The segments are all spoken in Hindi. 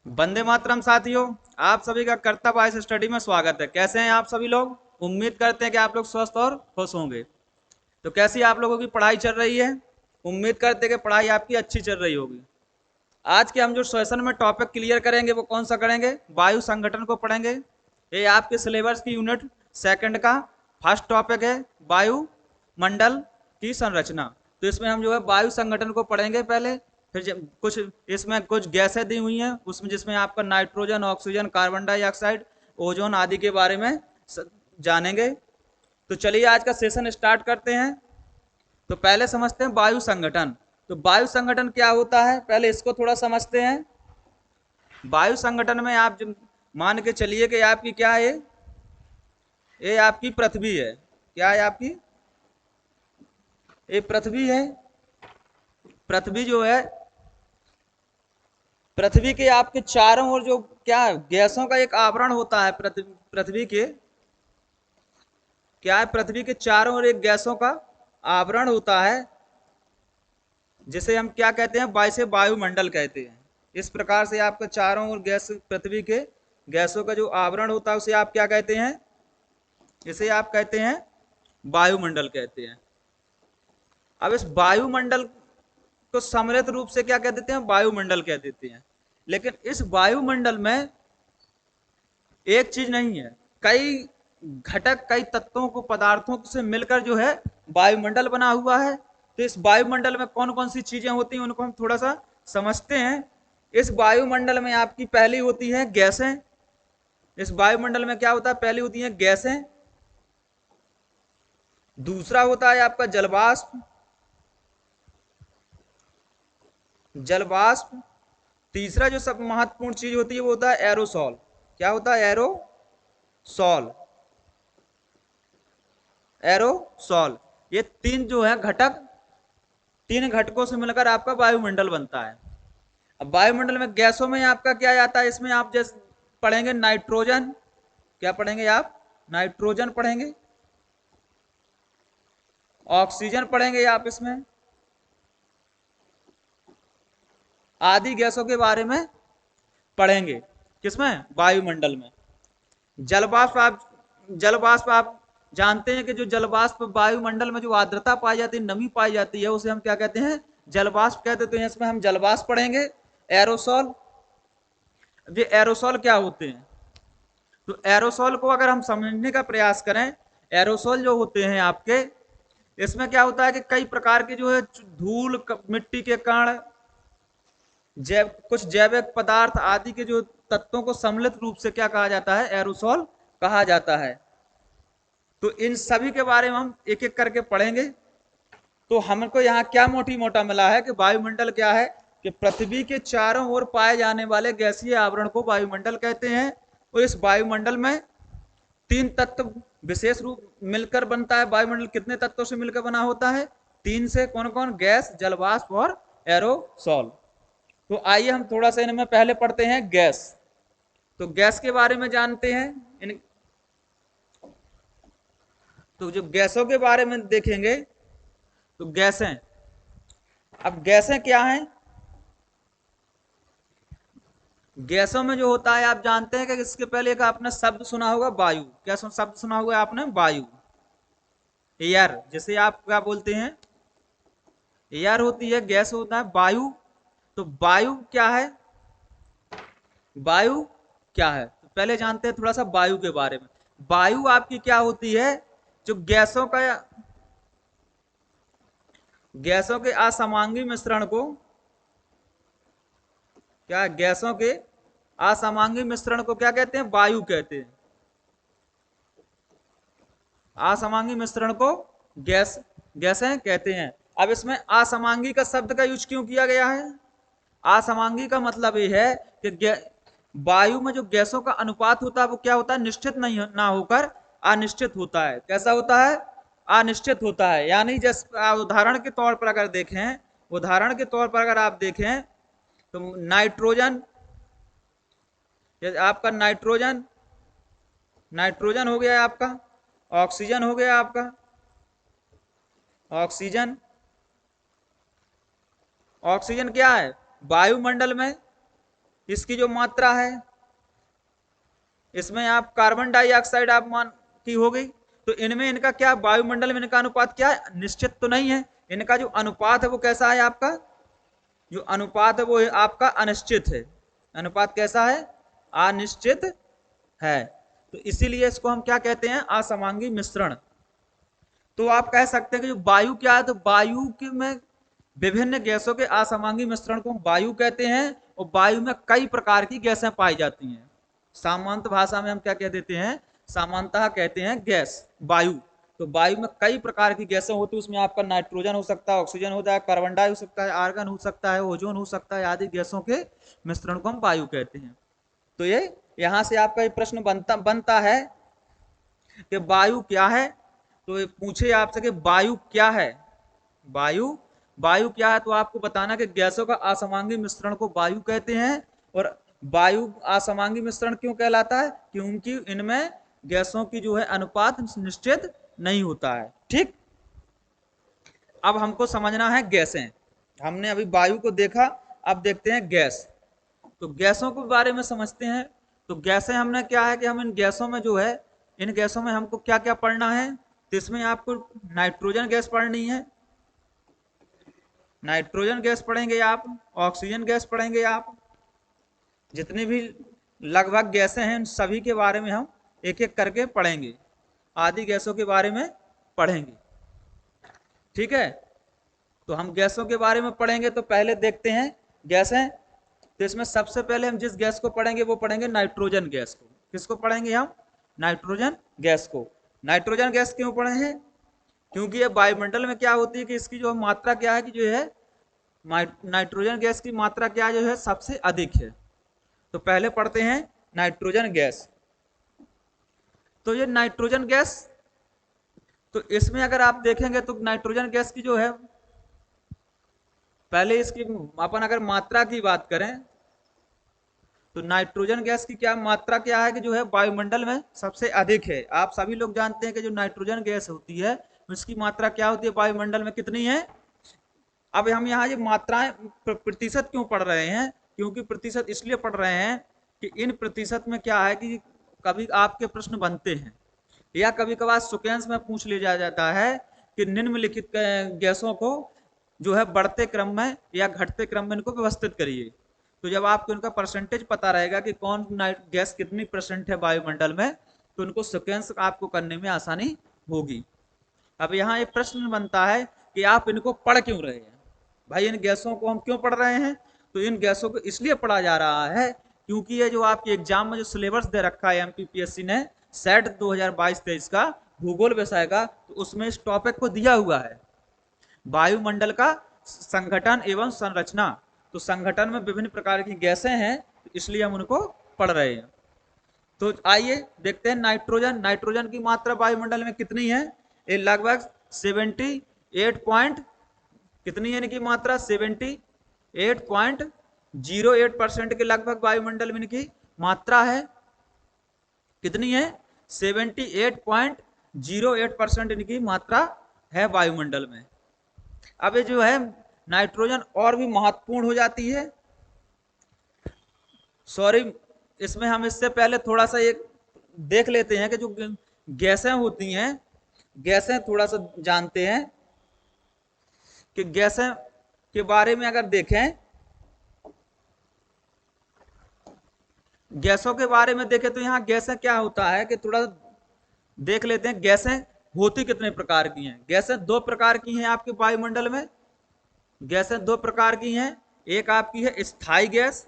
वंदे मातरम साथियों। आप सभी का कर्तव्य आइस स्टडी में स्वागत है। कैसे हैं आप सभी लोग? उम्मीद करते हैं कि आप लोग स्वस्थ और खुश होंगे। तो कैसी आप लोगों की पढ़ाई चल रही है? उम्मीद करते हैं कि पढ़ाई आपकी अच्छी चल रही होगी। आज के हम जो सेशन में टॉपिक क्लियर करेंगे वो कौन सा करेंगे? वायु संगठन को पढ़ेंगे। ये आपके सिलेबस की यूनिट सेकंड का फर्स्ट टॉपिक है, वायु मंडल की संरचना। तो इसमें हम जो है वायु संगठन को पढ़ेंगे पहले। फिर कुछ इसमें कुछ गैसें दी हुई हैं उसमें, जिसमें आपका nitrogen, oxygen, carbon dioxide, ozone आदि के बारे में जानेंगे। तो चलिए आज का सेशन स्टार्ट करते हैं। तो पहले समझते हैं वायु संगठन। तो वायु संगठन क्या होता है, पहले इसको थोड़ा समझते हैं। वायु संगठन में आप मान के चलिए कि आपकी क्या है, ये आपकी पृथ्वी है। क्या है आपकी? ये पृथ्वी है। पृथ्वी जो है, पृथ्वी के आपके चारों ओर जो क्या है, गैसों का एक आवरण होता है। पृथ्वी के क्या है, पृथ्वी के चारों ओर एक गैसों का आवरण होता है, जिसे हम क्या कहते हैं, वायसे वायुमंडल कहते हैं। इस प्रकार से आपके चारों ओर गैस, पृथ्वी के गैसों का जो आवरण होता है उसे आप क्या कहते हैं? इसे आप कहते हैं वायुमंडल कहते हैं। अब इस वायुमंडल को सम्मिलित रूप से क्या कह देते हैं? वायुमंडल कह देते हैं। लेकिन इस वायुमंडल में एक चीज नहीं है, कई घटक, कई तत्वों को, पदार्थों से मिलकर जो है वायुमंडल बना हुआ है। तो इस वायुमंडल में कौन कौन सी चीजें होती हैं उनको हम थोड़ा सा समझते हैं। इस वायुमंडल में आपकी पहली होती है गैसें। इस वायुमंडल में क्या होता है? पहली होती है गैसें। दूसरा होता है आपका जलवाष्प। जलवाष्प। तीसरा जो सब महत्वपूर्ण चीज होती है वो होता है एरोसॉल। क्या होता है? एरोसॉल। एरोसॉल। ये तीन जो है घटक, तीन घटकों से मिलकर आपका वायुमंडल बनता है। अब वायुमंडल में गैसों में आपका क्या आता है? इसमें आप जैसे पढ़ेंगे नाइट्रोजन। क्या पढ़ेंगे आप? नाइट्रोजन पढ़ेंगे। ऑक्सीजन पढ़ेंगे आप इसमें। आदि गैसों के बारे में पढ़ेंगे। किसमें? वायुमंडल में। जलवाष्प आप जानते हैं कि जो जलवाष्प वायुमंडल में जो आर्द्रता पाई जाती है, नमी पाई जाती है, उसे हम क्या कहते हैं? जलवाष्प कहते हैं। तो इसमें हम जलवाष्प पढ़ेंगे। एरोसॉल। ये एरोसॉल क्या होते हैं? तो एरोसॉल को अगर हम समझने का प्रयास करें, एरोसॉल जो होते हैं आपके, इसमें क्या होता है कि कई प्रकार के जो है धूल, मिट्टी के कण, कुछ जैविक पदार्थ आदि के जो तत्वों को सम्मिलित रूप से क्या कहा जाता है? एरोसॉल कहा जाता है। तो इन सभी के बारे में हम एक एक करके पढ़ेंगे। तो हमको यहाँ क्या मोटी मोटा मिला है कि वायुमंडल क्या है, कि पृथ्वी के चारों ओर पाए जाने वाले गैसीय आवरण को वायुमंडल कहते हैं। और इस वायुमंडल में तीन तत्व विशेष रूप मिलकर बनता है। वायुमंडल कितने तत्वों से मिलकर बना होता है? तीन से। कौन कौन? गैस, जलवाष्प और एरोसॉल। तो आइए हम थोड़ा सा इनमें पहले पढ़ते हैं गैस। तो गैस के बारे में जानते हैं। इन तो जो गैसों के बारे में देखेंगे, तो गैसें, अब गैसें क्या हैं? गैसों में जो होता है, आप जानते हैं कि इसके पहले एक आपने शब्द सुना होगा, वायु। क्या शब्द सुना होगा आपने? वायु। एयर, जिसे आप क्या बोलते हैं? एयर होती है, गैस होता है वायु। तो वायु क्या है? वायु क्या है तो पहले जानते हैं थोड़ा सा वायु के बारे में। वायु आपकी क्या होती है? जो गैसों के असमांगी मिश्रण को, क्या गैसों के असमांगी मिश्रण को क्या कहते हैं? वायु कहते हैं। असमांगी मिश्रण को गैस, गैसें कहते हैं। अब इसमें असमांगी का शब्द का यूज क्यों किया गया है? असमांगी का मतलब ये है कि वायु में जो गैसों का अनुपात होता है वो क्या होता है? निश्चित नहीं ना होकर अनिश्चित होता है। कैसा होता है? अनिश्चित होता है। यानी जैसे उदाहरण के तौर पर अगर देखें, उदाहरण के तौर पर अगर आप देखें, तो नाइट्रोजन, आपका नाइट्रोजन, नाइट्रोजन हो गया आपका, ऑक्सीजन हो गया आपका, ऑक्सीजन। ऑक्सीजन क्या है? वायुमंडल में इसकी जो मात्रा है, इसमें आप कार्बन डाइऑक्साइड आप मान की हो गई, तो इनमें इनका क्या, वायुमंडल में इनका अनुपात क्या है, निश्चित तो नहीं है। इनका जो अनुपात है वो कैसा है आपका, जो अनुपात है वो आपका अनिश्चित है। अनुपात कैसा है, अनिश्चित है। तो इसीलिए इसको हम क्या कहते हैं, असमांगी मिश्रण। तो आप कह सकते हैं कि जो वायु क्या है, तो वायु के में विभिन्न गैसों के असमांगी मिश्रण को हम वायु कहते हैं। और वायु में कई प्रकार की गैसें पाई जाती हैं। सामान्य भाषा में हम क्या कह देते हैं, सामान्यतः कहते हैं गैस, वायु। तो वायु में कई प्रकार की गैसें होती है, उसमें आपका नाइट्रोजन हो सकता है, ऑक्सीजन होता है, कार्बन डाई हो सकता है, आर्गन हो सकता है, ओजोन हो सकता है, आदि गैसों के मिश्रण को हम वायु कहते हैं। तो ये यहां से आपका ये प्रश्न बनता है कि वायु क्या है। तो पूछे आपसे कि वायु क्या है, वायु वायु क्या है, तो आपको बताना कि गैसों का असमांगी मिश्रण को वायु कहते हैं। और वायु असमांगी मिश्रण क्यों कहलाता है, क्योंकि इनमें गैसों की जो है अनुपात निश्चित नहीं होता है। ठीक, अब हमको समझना है गैसें। हमने अभी वायु को देखा, अब देखते हैं गैस। तो गैसों के बारे में समझते हैं। तो गैसें हमने क्या है कि हम इन गैसों में जो है, इन गैसों में हमको क्या क्या पढ़ना है। तो इसमें आपको नाइट्रोजन गैस पढ़नी है, नाइट्रोजन गैस पढ़ेंगे आप, ऑक्सीजन गैस पढ़ेंगे आप। जितनी भी लगभग गैसें हैं उन सभी के बारे में हम एक एक करके पढ़ेंगे, आदि गैसों के बारे में पढ़ेंगे। ठीक है, तो हम गैसों के बारे में पढ़ेंगे। तो पहले देखते हैं गैसें। तो इसमें सबसे पहले हम जिस गैस को पढ़ेंगे वो पढ़ेंगे नाइट्रोजन गैस को। किसको पढ़ेंगे हम, नाइट्रोजन गैस को। नाइट्रोजन गैस क्यों पढ़े हैं, क्योंकि ये वायुमंडल में क्या होती है कि इसकी जो मात्रा क्या है कि जो है, नाइट्रोजन गैस की मात्रा क्या जो है सबसे अधिक है। तो पहले पढ़ते हैं नाइट्रोजन गैस। तो ये नाइट्रोजन गैस, तो इसमें अगर आप देखेंगे तो नाइट्रोजन गैस की जो है, पहले इसकी अपन अगर मात्रा की बात करें तो नाइट्रोजन गैस की क्या मात्रा क्या है कि जो है वायुमंडल में सबसे अधिक है। आप सभी लोग जानते हैं कि जो नाइट्रोजन गैस होती है उसकी मात्रा क्या होती है वायुमंडल में, कितनी है। अब हम यहाँ ये मात्राएं प्रतिशत क्यों पढ़ रहे हैं, क्योंकि प्रतिशत इसलिए पढ़ रहे हैं कि इन प्रतिशत में क्या है कि कभी आपके प्रश्न बनते हैं या कभी कभार सुकेंस में पूछ लिया जाता है कि निम्नलिखित गैसों को जो है बढ़ते क्रम में या घटते क्रम में इनको व्यवस्थित करिए। तो जब आपको इनका परसेंटेज पता रहेगा कि कौन गैस कितनी परसेंट है वायुमंडल में, तो इनको सिक्वेंस आपको करने में आसानी होगी। अब यहाँ एक प्रश्न बनता है कि आप इनको पढ़ क्यों रहे हैं, भाई इन गैसों को हम क्यों पढ़ रहे हैं। तो इन गैसों को इसलिए पढ़ा जा रहा है क्योंकि ये जो आपके एग्जाम में जो सिलेबस दे रखा है एमपीपीएससी ने, सेट 2022-23 का भूगोल विषय का, तो उसमें इस टॉपिक को दिया हुआ है, वायुमंडल का संगठन एवं संरचना। तो संगठन में विभिन्न प्रकार की गैसें हैं, इसलिए हम उनको पढ़ रहे हैं। तो आइए देखते हैं नाइट्रोजन। नाइट्रोजन की मात्रा वायुमंडल में कितनी है, ये लगभग 78 कितनी है इनकी मात्रा, 78.08% के लगभग वायुमंडल में इनकी मात्रा है। कितनी है, 78.08% इनकी मात्रा है वायुमंडल में। अब ये जो है नाइट्रोजन और भी महत्वपूर्ण हो जाती है। सॉरी, इसमें हम इससे पहले थोड़ा सा एक देख लेते हैं कि जो गैसें होती हैं, गैसें थोड़ा सा जानते हैं कि गैसें के बारे में अगर देखें, गैसों के बारे में देखें तो यहाँ गैसें क्या होता है कि थोड़ा देख लेते हैं गैसें होती कितने प्रकार की हैं। गैसें दो प्रकार की हैं आपके वायुमंडल में, गैसें दो प्रकार की हैं। एक आपकी है स्थायी गैस,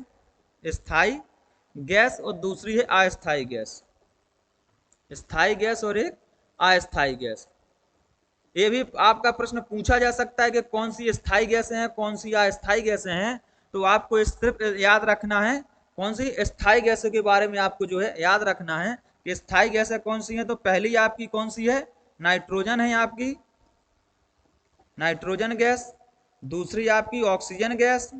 स्थायी गैस, और दूसरी है अस्थायी गैस। स्थायी गैस और एक अस्थायी गैस। ये भी आपका प्रश्न पूछा जा सकता है कि कौन सी स्थायी गैसें हैं, कौन सी अस्थायी गैसें हैं। तो आपको सिर्फ याद रखना है कौन सी स्थायी गैसों के बारे में आपको जो है याद रखना है कि स्थायी गैसें कौन सी हैं। तो पहली आपकी कौन सी है, नाइट्रोजन है आपकी, नाइट्रोजन गैस। दूसरी आपकी ऑक्सीजन गैस,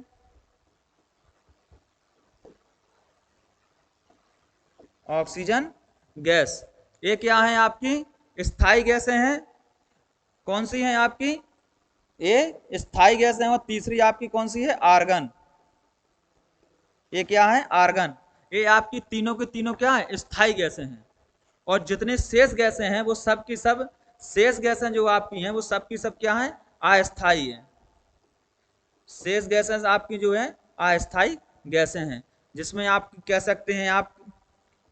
ऑक्सीजन गैस। ये क्या है आपकी स्थायी गैसें हैं। कौन सी हैं आपकी, ये स्थायी गैसें। और तीसरी आपकी कौन सी है, आर्गन। ये क्या है, आर्गन। ये आपकी तीनों के तीनों क्या है, स्थायी गैसें हैं। और जितने शेष गैसें हैं वो सब की सब, शेष गैसें जो आपकी हैं वो सब की सब क्या है, अस्थायी है। शेष गैसें आपकी जो है अस्थायी गैसें हैं, जिसमें आप कह सकते हैं आप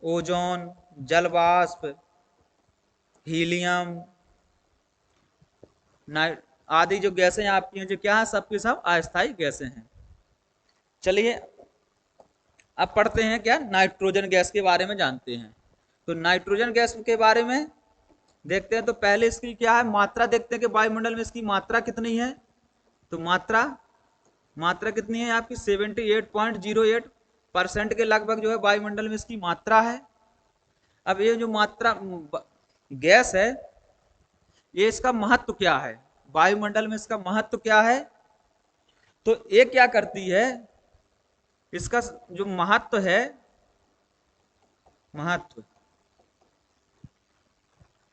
ओजोन, जल वाष्प, हीलियम, आदि जो गैसें आपकी हैं जो क्या है, सबकी सब अस्थायी गैसें हैं। चलिए अब पढ़ते हैं क्या, नाइट्रोजन गैस के बारे में जानते हैं। तो नाइट्रोजन गैस के बारे में देखते हैं। तो पहले इसकी क्या है मात्रा देखते हैं कि वायुमंडल में इसकी मात्रा कितनी है। तो मात्रा मात्रा कितनी है आपकी, 78.08% के लगभग जो है वायुमंडल में इसकी मात्रा है। अब ये जो मात्रा गैस है, ये इसका महत्व क्या है, वायुमंडल में इसका महत्व क्या है। तो ये क्या करती है, इसका जो महत्व है, महत्व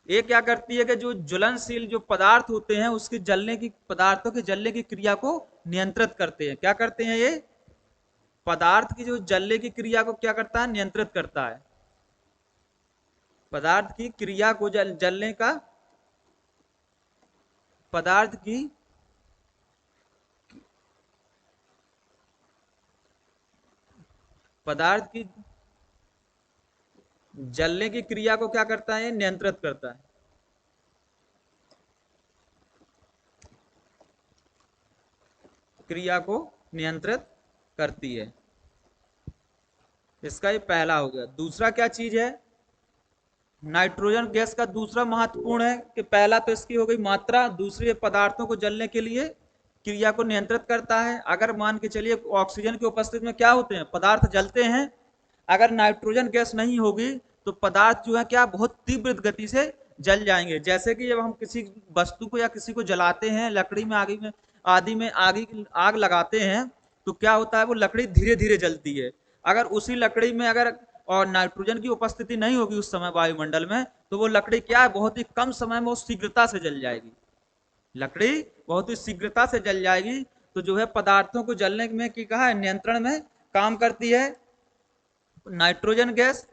ये क्या करती है कि जो ज्वलनशील जो पदार्थ होते हैं उसके जलने की, पदार्थों के जलने की क्रिया को नियंत्रित करते हैं। क्या करते हैं, ये पदार्थ की जो जलने की क्रिया को क्या करता है, नियंत्रित करता है। पदार्थ की क्रिया को जलने का, पदार्थ की पदार्थ की जलने की क्रिया को क्या करता है, नियंत्रित करता है। क्रिया को नियंत्रित करती है। इसका ये पहला हो गया। दूसरा क्या चीज है, नाइट्रोजन गैस का दूसरा महत्वपूर्ण है कि पहला तो इसकी हो गई मात्रा, दूसरे पदार्थों को जलने के लिए क्रिया को नियंत्रित करता है। अगर मान के चलिए ऑक्सीजन की उपस्थिति में क्या होते हैं, पदार्थ जलते हैं। अगर नाइट्रोजन गैस नहीं होगी तो पदार्थ जो है क्या बहुत तीव्र गति से जल जाएंगे। जैसे कि जब हम किसी वस्तु को या किसी को जलाते हैं, लकड़ी में आग में आदि में आग लगाते हैं, तो क्या होता है, वो लकड़ी धीरे धीरे जलती है। अगर उसी लकड़ी में अगर और नाइट्रोजन की उपस्थिति नहीं होगी उस समय वायुमंडल में, तो वो लकड़ी क्या है, बहुत ही कम समय में वो शीघ्रता से जल जाएगी। लकड़ी बहुत ही शीघ्रता से जल जाएगी। तो जो है पदार्थों को जलने में की कहा है, नियंत्रण में काम करती है नाइट्रोजन गैस।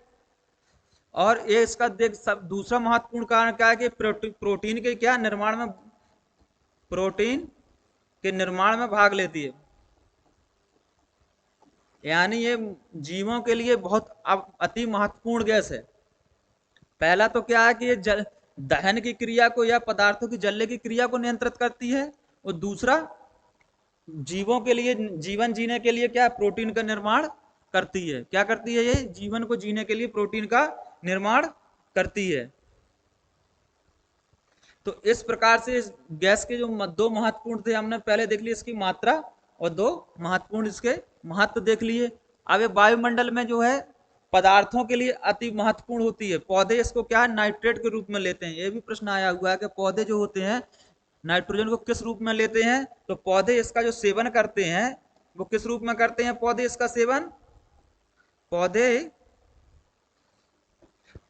और ये इसका देख सब दूसरा महत्वपूर्ण कारण क्या है कि प्रोटीन के क्या निर्माण में, प्रोटीन के निर्माण में भाग लेती है। यानी ये जीवों के लिए बहुत अति महत्वपूर्ण गैस है। पहला तो क्या है कि ये दहन की क्रिया को या पदार्थों की जलने की क्रिया को नियंत्रित करती है। और दूसरा जीवों के लिए, जीवन जीने के लिए क्या प्रोटीन का निर्माण करती है। क्या करती है, ये जीवन को जीने के लिए प्रोटीन का निर्माण करती है। तो इस प्रकार से इस गैस के जो दो महत्वपूर्ण थे हमने पहले देख लिए, इसकी मात्रा, और दो महत्वपूर्ण इसके महत्व देख लिए। अब ये वायुमंडल में जो है पदार्थों के लिए अति महत्वपूर्ण होती है। पौधे इसको क्या है, नाइट्रेट के रूप में लेते हैं। ये भी प्रश्न आया हुआ है कि पौधे जो होते हैं नाइट्रोजन को किस रूप में लेते हैं। तो पौधे इसका जो सेवन करते हैं वो किस रूप में करते हैं, पौधे इसका सेवन, पौधे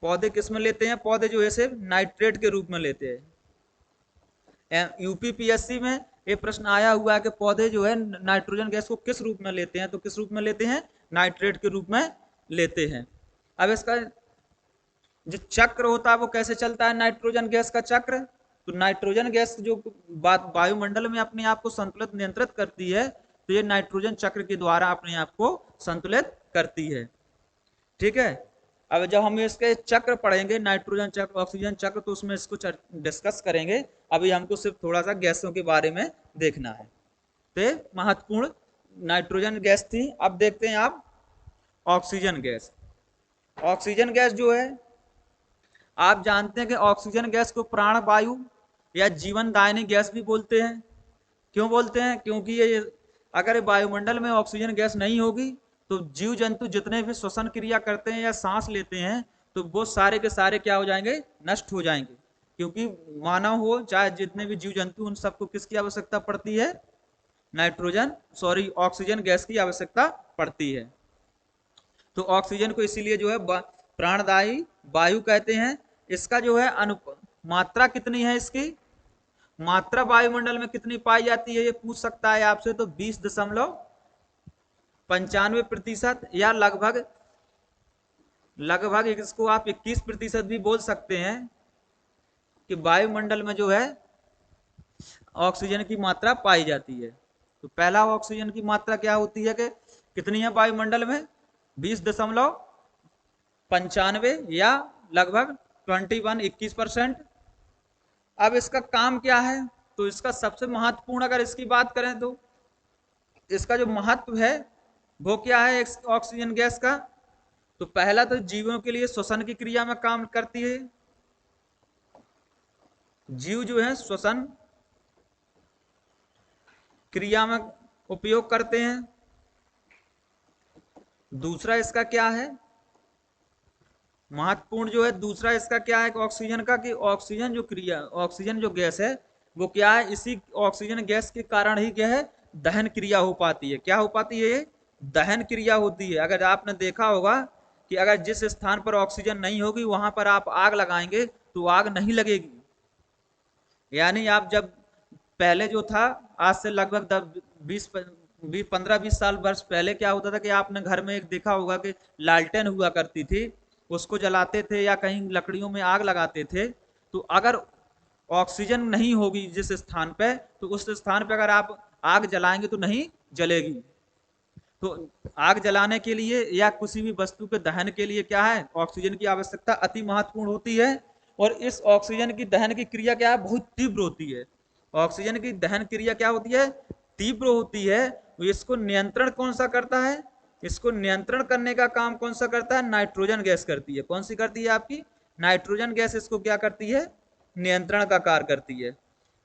पौधे किस में लेते हैं, पौधे जो है नाइट्रेट के रूप में लेते हैं। यूपीपीएससी में ये प्रश्न आया हुआ है कि पौधे जो है नाइट्रोजन गैस को किस रूप में लेते हैं। तो किस रूप में लेते हैं, नाइट्रेट के रूप में लेते हैं। अब इसका जो चक्र होता है वो कैसे चलता है, नाइट्रोजन गैस का चक्र। तो नाइट्रोजन गैस जो वायुमंडल में अपने आप को संतुलित नियंत्रित करती है, तो ये नाइट्रोजन चक्र के द्वारा अपने आप को संतुलित करती है। ठीक है। अब जब हम इसके चक्र पढ़ेंगे, नाइट्रोजन चक्र, ऑक्सीजन चक्र, तो उसमें इसको डिस्कस करेंगे। अभी हमको सिर्फ थोड़ा सा गैसों के बारे में देखना है। तो महत्वपूर्ण नाइट्रोजन गैस थी। अब देखते हैं आप ऑक्सीजन गैस। ऑक्सीजन गैस जो है, आप जानते हैं कि ऑक्सीजन गैस को प्राण वायु या जीवनदायिनी गैस भी बोलते हैं। क्यों बोलते हैं, क्योंकि ये अगर वायुमंडल में ऑक्सीजन गैस नहीं होगी तो जीव जंतु जितने भी श्वसन क्रिया करते हैं या सांस लेते हैं, तो वो सारे के सारे क्या हो जाएंगे, नष्ट हो जाएंगे। क्योंकि मानव हो चाहे जितने भी जीव जंतु, उन सबको किसकी आवश्यकता पड़ती है, ऑक्सीजन गैस की आवश्यकता पड़ती है। तो ऑक्सीजन को इसीलिए जो है प्राणदायी वायु कहते हैं। इसका जो है मात्रा कितनी है, इसकी मात्रा वायुमंडल में कितनी पाई जाती है, ये पूछ सकता है आपसे। तो 20.8 95% या लगभग लगभग इसको आप 21% भी बोल सकते हैं कि वायुमंडल में जो है ऑक्सीजन की मात्रा पाई जाती है। तो पहला ऑक्सीजन की मात्रा क्या होती है कि कितनी है वायुमंडल में, 20.95 या लगभग 21% अब इसका काम क्या है, तो इसका सबसे महत्वपूर्ण अगर इसकी बात करें तो इसका जो महत्व है वो क्या है ऑक्सीजन गैस का, तो पहला तो जीवों के लिए श्वसन की क्रिया में काम करती है। जीव जो है श्वसन क्रिया में उपयोग करते हैं। दूसरा इसका क्या है महत्वपूर्ण जो है, दूसरा इसका क्या है ऑक्सीजन का, कि ऑक्सीजन जो क्रिया ऑक्सीजन जो गैस है वो क्या है, इसी ऑक्सीजन गैस के कारण ही क्या है दहन क्रिया हो पाती है। क्या हो पाती है, ये दहन क्रिया होती है। अगर आपने देखा होगा कि अगर जिस स्थान पर ऑक्सीजन नहीं होगी वहां पर आप आग लगाएंगे तो आग नहीं लगेगी। यानी आप जब पहले जो था, आज से लगभग 15-20 साल वर्ष पहले क्या होता था कि आपने घर में एक देखा होगा कि लालटेन हुआ करती थी, उसको जलाते थे या कहीं लकड़ियों में आग लगाते थे। तो अगर ऑक्सीजन नहीं होगी जिस स्थान पे, तो उस स्थान पे अगर आप आग जलाएंगे तो नहीं जलेगी। तो आग जलाने के लिए या किसी भी वस्तु के दहन के लिए क्या है, ऑक्सीजन की आवश्यकता अति महत्वपूर्ण होती है। और इस ऑक्सीजन की दहन की क्रिया क्या है, बहुत तीव्र होती है। ऑक्सीजन की दहन क्रिया क्या होती है, तीव्र होती है। इसको नियंत्रण कौन सा करता है, इसको नियंत्रण करने का काम कौन सा करता है, नाइट्रोजन गैस करती है। कौन सी करती है आपकी, नाइट्रोजन गैस इसको क्या करती है, नियंत्रण का कार्य करती है।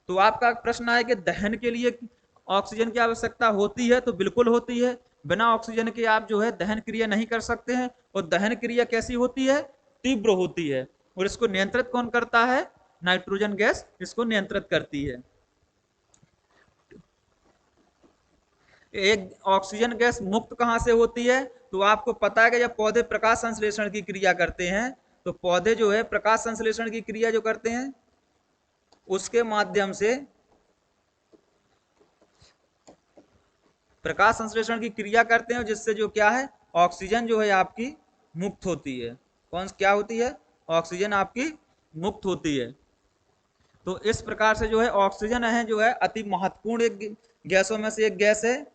तो आपका प्रश्न है कि दहन के लिए ऑक्सीजन की आवश्यकता होती है, तो बिल्कुल होती है। बिना ऑक्सीजन के आप जो है दहन क्रिया नहीं कर सकते हैं। और दहन क्रिया कैसी होती है, तीव्र होती है। और इसको नियंत्रित कौन करता है, नाइट्रोजन गैस इसको नियंत्रित करती है। एक ऑक्सीजन गैस मुक्त कहां से होती है, तो आपको पता है कि जब पौधे प्रकाश संश्लेषण की क्रिया करते हैं, तो पौधे जो है प्रकाश संश्लेषण की क्रिया जो करते हैं उसके माध्यम से प्रकाश संश्लेषण की क्रिया करते हैं, जिससे जो क्या है ऑक्सीजन जो है आपकी मुक्त होती है। कौन क्या होती है, ऑक्सीजन आपकी मुक्त होती है। तो इस प्रकार से जो है ऑक्सीजन है जो है अति महत्वपूर्ण एक गैसों में से एक गैस है।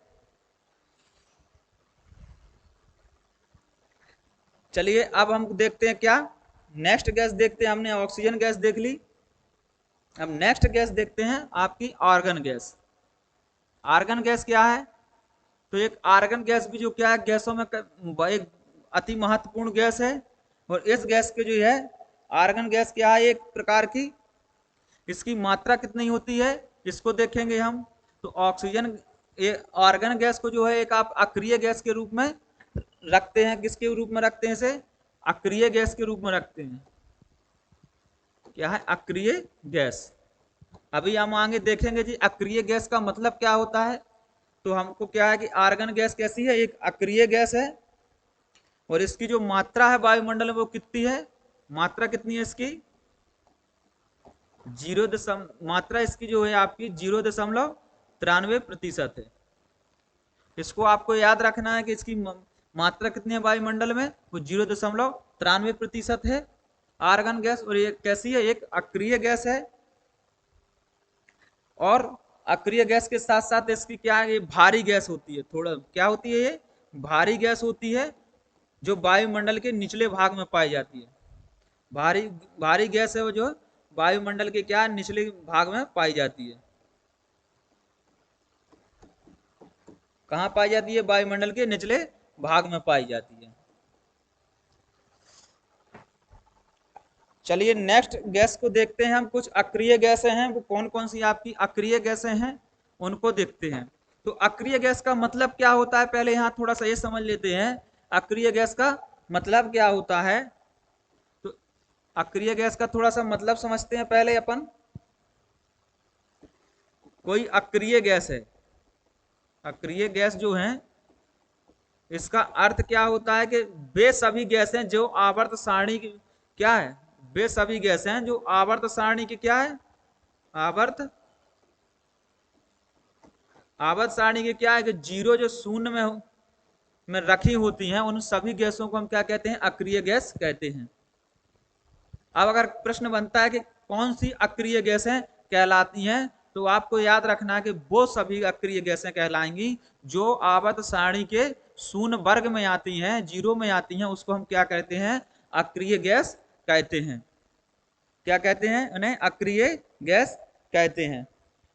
चलिए अब हम देखते हैं क्या, नेक्स्ट गैस देखते हैं। हमने ऑक्सीजन गैस देख ली, अब नेक्स्ट गैस देखते हैं आपकी आर्गन गैस। आर्गन गैस क्या है, तो एक आर्गन गैस भी जो क्या है गैसों में एक अति महत्वपूर्ण गैस है। और इस गैस के जो है आर्गन गैस क्या है, एक प्रकार की, इसकी मात्रा कितनी होती है इसको देखेंगे हम। तो ऑक्सीजन आर्गन गैस को जो है एक आप अक्रिय गैस के रूप में रखते हैं। किसके रूप में रखते हैं इसे, अक्रिय गैस के रूप में रखते हैं। क्या है, अक्रिय गैस। अभी हम आगे देखेंगे जी अक्रिय गैस का मतलब क्या होता है। तो हमको क्या है कि आर्गन गैस कैसी है, एक अक्रिय गैस है। और इसकी जो मात्रा है वायुमंडल में वो कितनी है, मात्रा कितनी है इसकी, मात्रा इसकी जो है आपकी 0.93% है। इसको आपको याद रखना है कि इसकी मात्रा कितनी है वायुमंडल में, वो 0.93% है आर्गन गैस। और ये कैसी है, एक अक्रिय गैस है। और अक्रिय गैस के साथ साथ इसकी क्या है, ये भारी गैस होती है। थोड़ा क्या होती है, ये भारी गैस होती है जो वायुमंडल के निचले भाग में पाई जाती है। भारी भारी गैस है वो जो वायुमंडल के क्या निचले भाग में पाई जाती है। कहाँ पाई जाती है, वायुमंडल के निचले भाग में पाई जाती है। चलिए नेक्स्ट गैस को देखते हैं हम। कुछ अक्रिय गैसें हैं, वो कौन कौन सी आपकी अक्रिय गैसें हैं उनको देखते हैं। तो अक्रिय गैस का मतलब क्या होता है, पहले यहाँ थोड़ा सा ये समझ लेते हैं अक्रिय गैस का मतलब क्या होता है। तो अक्रिय गैस का थोड़ा सा मतलब समझते हैं पहले अपन। कोई अक्रिय गैस है, अक्रिय गैस जो है इसका अर्थ क्या होता है कि वे सभी गैसें जो आवर्त सारणी की क्या है, वे सभी गैसें जो आवर्त सारणी की क्या है, आवर्त आवर्त सारणी की क्या है कि जीरो जो शून्य में हो, में रखी होती हैं उन सभी गैसों को हम क्या कहते हैं? अक्रिय गैस कहते हैं। अब अगर प्रश्न बनता है कि कौन सी अक्रिय गैसें कहलाती हैं, तो आपको याद रखना है कि वो सभी अक्रिय गैसें कहलाएंगी जो आवर्त सारणी के शून्य वर्ग में आती हैं, जीरो में आती हैं, उसको हम क्या कहते हैं? अक्रिय गैस कहते हैं। क्या कहते हैं? उन्हें अक्रिय गैस कहते हैं।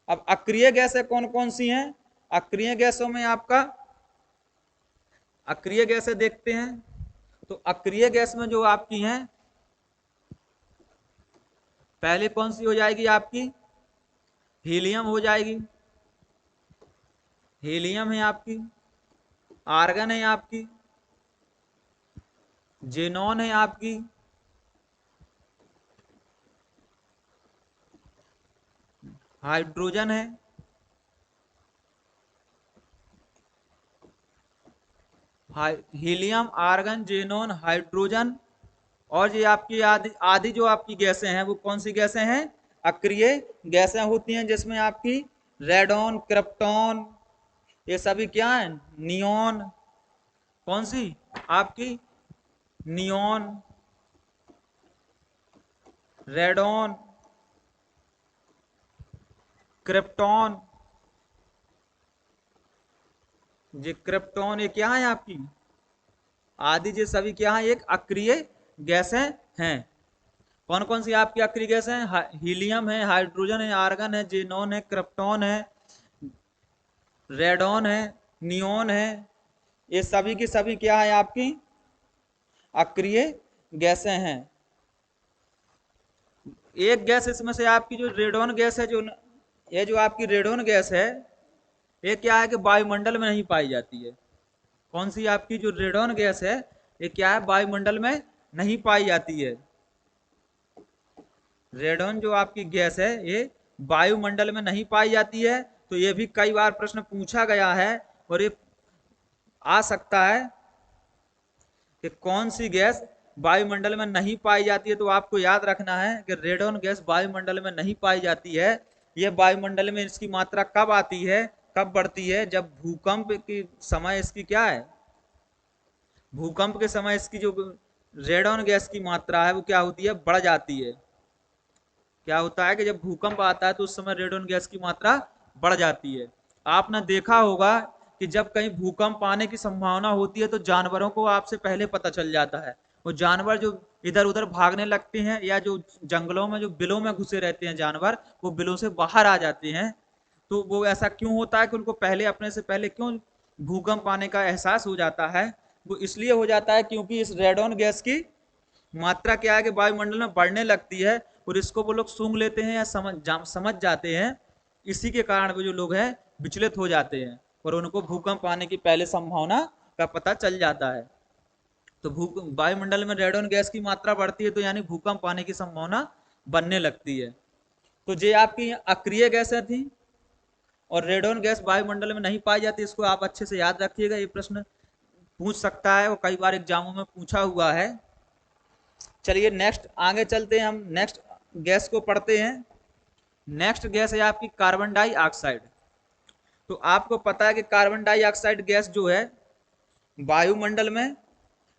अब अक्रिय गैसें कौन कौन सी हैं? अक्रिय गैसों में आपका अक्रिय गैसें देखते हैं, तो अक्रिय गैस में जो आपकी हैं, पहले कौन सी हो जाएगी आपकी? हीलियम हो जाएगी। हीलियम है आपकी, आर्गन है आपकी, जेनॉन है आपकी, हाइड्रोजन है, हीलियम, आर्गन, जेनॉन, हाइड्रोजन। और ये आपकी आदि आदि जो आपकी गैसें हैं वो कौन सी गैसें हैं? अक्रिय गैसें होती हैं, जिसमें आपकी रेडॉन, क्रिप्टॉन, ये सभी क्या है? नियॉन। कौन सी? आपकी नियॉन, रेडॉन, क्रिप्टॉन। ये क्रिप्टॉन ये क्या है आपकी? आदि ये सभी क्या है? एक अक्रिय गैसें हैं। कौन कौन सी आपकी अक्रिय गैस हैं? हीलियम है, हाइड्रोजन है, आर्गन है, जेनॉन है, क्रिप्टॉन है, रेडॉन है, नियॉन है। ये सभी की सभी क्या है? आपकी अक्रिय गैसें हैं। एक गैस इसमें से आपकी जो रेडॉन गैस है, जो ये जो आपकी रेडॉन गैस है, ये क्या है कि वायुमंडल में नहीं पाई जाती है। कौन सी आपकी जो रेडॉन गैस है, ये क्या है? वायुमंडल में नहीं पाई जाती है। रेडॉन जो आपकी गैस है, ये वायुमंडल में नहीं पाई जाती है। तो ये भी कई बार प्रश्न पूछा गया है, और ये आ सकता है कि कौन सी गैस वायुमंडल में नहीं पाई जाती है। तो आपको याद रखना है कि रेडॉन गैस वायुमंडल में नहीं पाई जाती है। ये वायुमंडल में इसकी मात्रा कब आती है, कब बढ़ती है? जब भूकंप के समय इसकी क्या है? भूकंप के समय इसकी जो रेडॉन गैस की मात्रा है वो क्या होती है? बढ़ जाती है। क्या होता है कि जब भूकंप आता है तो उस समय रेडॉन गैस की मात्रा बढ़ जाती है। आपने देखा होगा कि जब कहीं भूकंप आने की संभावना होती है तो जानवरों को आपसे पहले पता चल जाता है। वो जानवर जो इधर उधर भागने लगते हैं, या जो जंगलों में जो बिलों में घुसे रहते हैं जानवर, वो बिलों से बाहर आ जाते हैं। तो वो ऐसा क्यों होता है कि उनको पहले, अपने से पहले क्यों भूकंप आने का एहसास हो जाता है? वो इसलिए हो जाता है क्योंकि इस रेडॉन गैस की मात्रा क्या है कि वायुमंडल में बढ़ने लगती है, और इसको वो लोग सूंघ लेते हैं या समझ जाते हैं। इसी के कारण वो जो लोग हैं विचलित हो जाते हैं, और उनको भूकंप आने की पहले संभावना का पता चल जाता है। तो वायुमंडल में रेडॉन गैस की मात्रा बढ़ती है, तो यानी भूकंप आने की संभावना बनने लगती है। तो ये आपकी अक्रिय गैसें थी, और रेडॉन गैस वायुमंडल में नहीं पाई जाती। इसको आप अच्छे से याद रखिएगा, ये प्रश्न पूछ सकता है, वो कई बार एग्जामों में पूछा हुआ है। चलिए नेक्स्ट आगे चलते हैं, हम नेक्स्ट गैस को पढ़ते हैं। नेक्स्ट गैस है आपकी कार्बन डाइऑक्साइड। तो आपको पता है कि कार्बन डाइऑक्साइड गैस जो है वायुमंडल में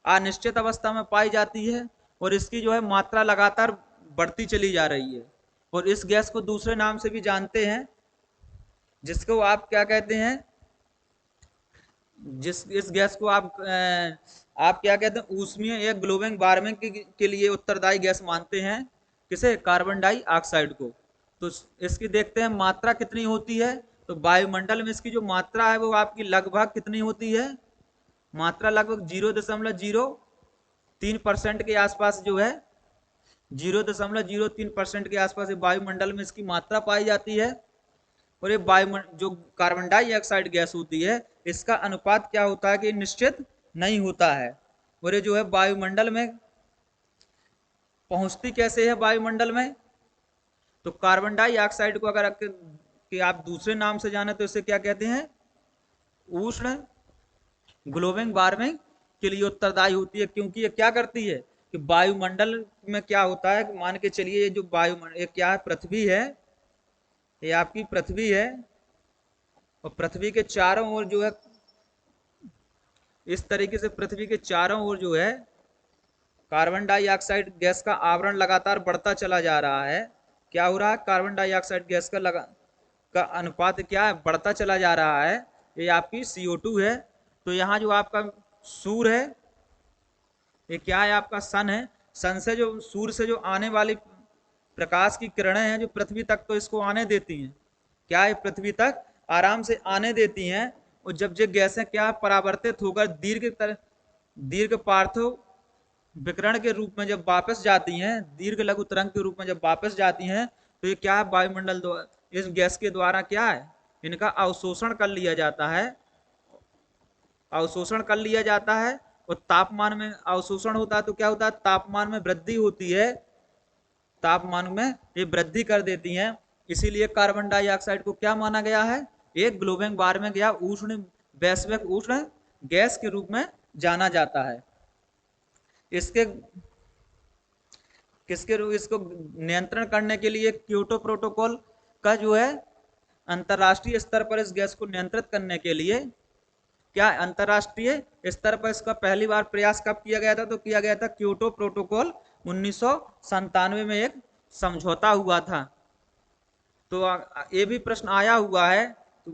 अनिश्चित अवस्था में पाई जाती है, और इसकी जो है मात्रा लगातार बढ़ती चली जा रही है। और इस गैस को दूसरे नाम से भी जानते हैं, जिसको आप क्या कहते हैं? इस गैस को आप क्या कहते हैं? ऊष्मीय या ग्लोबल वार्मिंग के लिए उत्तरदायी गैस मानते हैं। किसे? कार्बन डाइऑक्साइड को। तो इसकी देखते हैं मात्रा कितनी होती है। तो वायुमंडल में इसकी जो मात्रा है वो आपकी लगभग कितनी होती है? मात्रा लगभग 0.03% के आसपास जो है, 0.03% के आसपास वायुमंडल में इसकी मात्रा पाई जाती है। और ये जो कार्बन डाइऑक्साइड गैस होती है, इसका अनुपात क्या होता है कि निश्चित नहीं होता है। और ये जो है वायुमंडल में पहुंचती कैसे है वायुमंडल में? तो कार्बन डाइऑक्साइड को अगर कि आप दूसरे नाम से जाने तो इसे क्या कहते हैं? उष्ण ग्लोबल वार्मिंग के लिए उत्तरदायी होती है। क्योंकि ये क्या करती है कि वायुमंडल में क्या होता है, मान के चलिए ये जो वायुमंडल, ये क्या है? पृथ्वी है, ये आपकी पृथ्वी है, और पृथ्वी के चारों ओर जो है इस तरीके से पृथ्वी के चारों ओर जो है कार्बन डाइऑक्साइड गैस का आवरण लगातार बढ़ता चला जा रहा है। क्या हो रहा है? कार्बन डाइऑक्साइड गैस का अनुपात क्या है? बढ़ता चला जा रहा है। ये आपकी CO2 है। तो यहाँ जो आपका सूर्य है, ये क्या है? आपका सन है। सन से जो, सूर्य से जो आने वाली प्रकाश की किरणें हैं जो पृथ्वी तक तो इसको आने देती हैं, क्या है? पृथ्वी तक आराम से आने देती हैं। और जब ये गैसें क्या परावर्तित होकर दीर्घ पार्थो विकिरण के रूप में जब वापस जाती हैं, दीर्घ लघु तरंग के रूप में जब वापस जाती हैं, तो ये क्या है? वायुमंडल इस गैस के द्वारा क्या है? इनका अवशोषण कर लिया जाता है। अवशोषण कर लिया जाता है। और तापमान में अवशोषण होता है तो क्या होता है? तापमान में वृद्धि होती है। तापमान में ये वृद्धि कर देती हैं। इसीलिए कार्बन डाइऑक्साइड को क्या माना गया है? एक ग्लोबल वार्मिंग या उष्ण वैश्विक उष्ण गैस के रूप में जाना जाता है। इसके इसको नियंत्रण करने के लिए क्योटो प्रोटोकॉल का जो है अंतरराष्ट्रीय स्तर पर इस गैस को नियंत्रित करने के लिए क्या अंतरराष्ट्रीय स्तर पर इसका पहली बार प्रयास कब किया गया था? तो किया गया था क्योटो प्रोटोकॉल 1997 में एक समझौता हुआ था। तो ये भी प्रश्न आया हुआ है। तो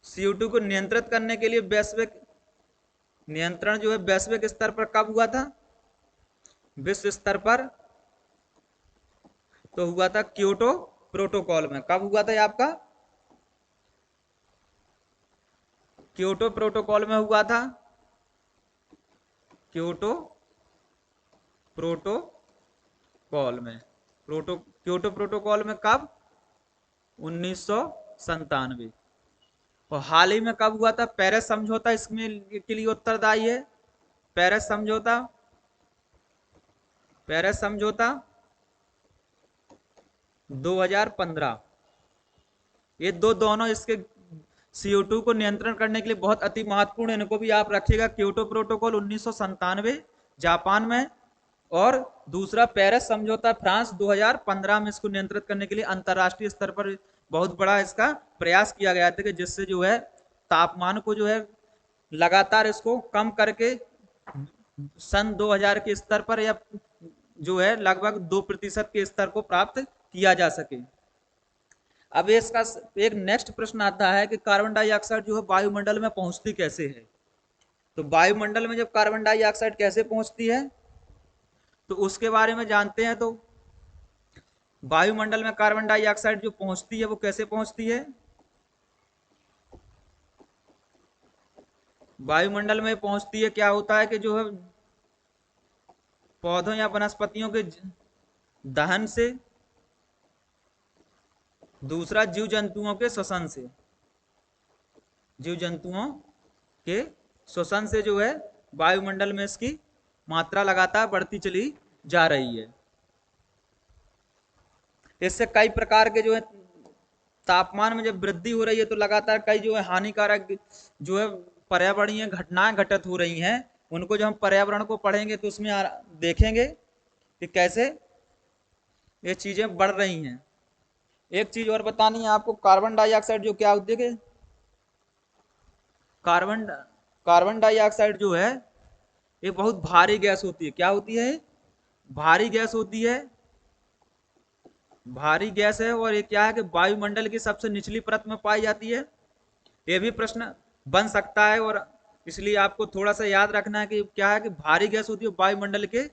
CO2 को नियंत्रित करने के लिए वैश्विक नियंत्रण जो है वैश्विक स्तर पर कब हुआ था? विश्व स्तर पर तो हुआ था क्योटो प्रोटोकॉल में। कब हुआ था ये आपका? क्योटो प्रोटोकॉल में हुआ था। क्योटो प्रोटोकॉल में क्योटो प्रोटोकॉल में कब? 1997। और हाल ही में कब हुआ था? पेरिस समझौता इसमें के लिए उत्तरदायी है। पेरिस समझौता 2015। ये दोनों इसके CO2 को नियंत्रण करने के लिए बहुत अति महत्वपूर्ण, इनको भी आप रखिएगा। क्योटो प्रोटोकॉल 1997 जापान में, और दूसरा पेरिस समझौता फ्रांस 2015 में इसको नियंत्रित करने के लिए अंतरराष्ट्रीय स्तर पर बहुत बड़ा इसका प्रयास किया गया था कि जिससे जो है तापमान को जो है लगातार इसको कम करके सन 2000 के स्तर पर या जो है लगभग 2% के स्तर को प्राप्त किया जा सके। अब इसका एक नेक्स्ट प्रश्न आता है कि कार्बन डाइऑक्साइड जो है वायुमंडल में पहुंचती कैसे है? तो वायुमंडल में जब कार्बन डाइऑक्साइड कैसे पहुंचती है तो उसके बारे में जानते हैं। तो वायुमंडल में कार्बन डाइऑक्साइड जो पहुंचती है वो कैसे पहुंचती है? वायुमंडल में पहुंचती है, क्या होता है कि जो है पौधों या वनस्पतियों के दहन से, दूसरा जीव जंतुओं के श्वसन से, जीव जंतुओं के श्वसन से जो है वायुमंडल में इसकी मात्रा लगातार बढ़ती चली जा रही है। इससे कई प्रकार के जो है तापमान में जब वृद्धि हो रही है तो लगातार कई जो है हानिकारक जो है पर्यावरणीय घटनाएं घटित हो रही हैं। उनको जब हम पर्यावरण को पढ़ेंगे तो उसमें देखेंगे कि कैसे ये चीजें बढ़ रही हैं। एक चीज और बतानी है आपको, कार्बन डाइऑक्साइड जो क्या होती है, कार्बन डाइऑक्साइड जो है ये बहुत भारी गैस होती है। क्या होती है? भारी गैस होती है। भारी गैस है और ये क्या है कि वायुमंडल की सबसे निचली परत में पाई जाती है। ये भी प्रश्न बन सकता है और इसलिए आपको थोड़ा सा याद रखना है कि क्या है कि भारी गैस होती है वायुमंडल के